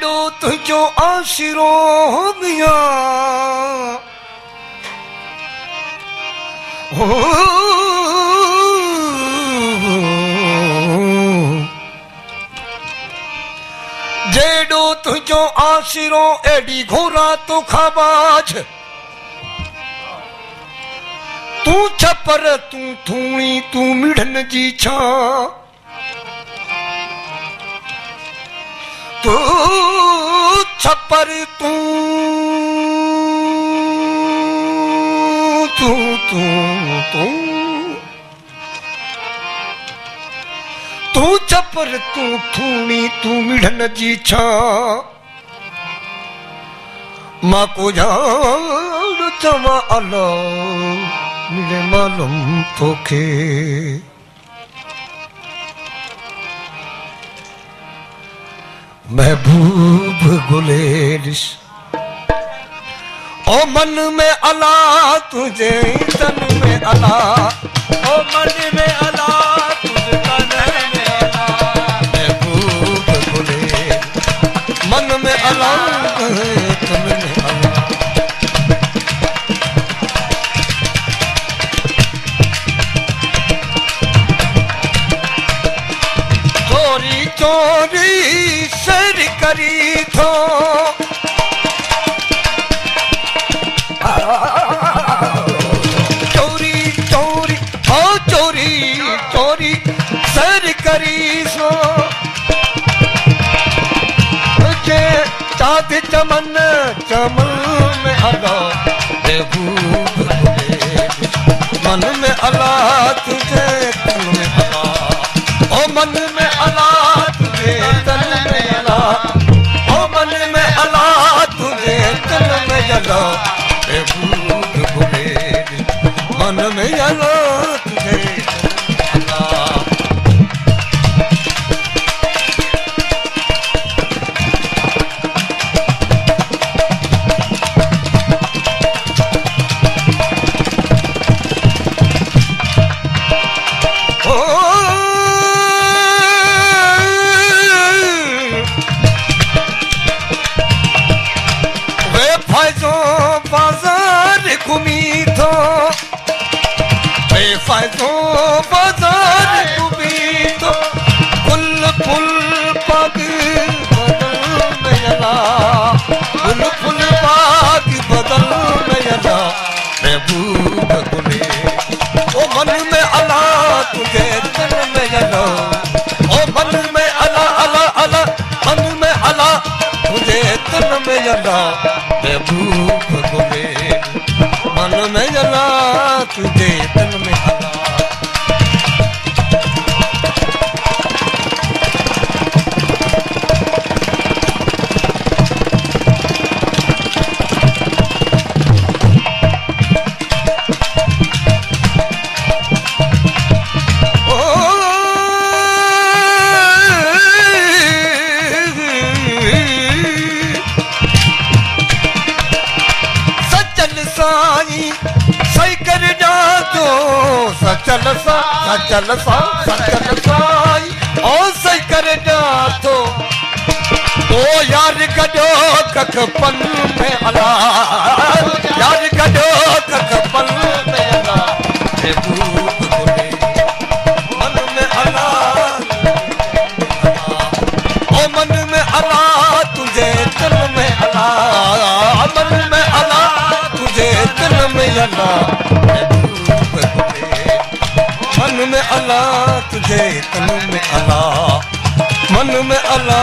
जेड़ो तुझो आशिरो हो गया जेड़ो तुझो आशिरो एडी घोरा तो खाबाज तू छपर तू थूणी तू मिढ़न जी छा तू छपर तू तू तू तू तू छपर तू थूणी तू मिढ़न जी छा मां को जान चवा अला मिले मालूम तोखे महबूब गुलेरिश ओ मन में अला तुझे तन में अला ओ मन में अला तुझे तन में अला महबूब गुलेरिश मन में अला तन में अला चोरी चोरी सर करी थो चोरी चोरी ओ चोरी चोरी सर करी सो तुझे चाँद चमन चमन में अला महबूब मन में अला तुझे तन में अला ओ मन में अला तुझे तन में अला ओ मन में अला तुझे तन में अला महबूब गुलेरिश मन में अला तुझे अला फायदो बाजार घूमी तो फुल फुल पाग बदल में अला फुल फुल पाग बदल में अला महबूब गुलेरिश ओ मन में अला तुझे तन में अला ओ मन में अला अला अला मन में अला तुझे तन में अला महबूब गुलेरिश मन में अला तुझे तन में अला सचल सा सचल सा सचल साई ओ सही कर जातो ओ यार गडो कख पन में अला यार गडो कख पन में अला महबूब गुलेरिश मन में अला ओ मन में अला तुझे तन में अला मन में अला तुझे तन में अला मन में अला तुझे तन में अला मन में अला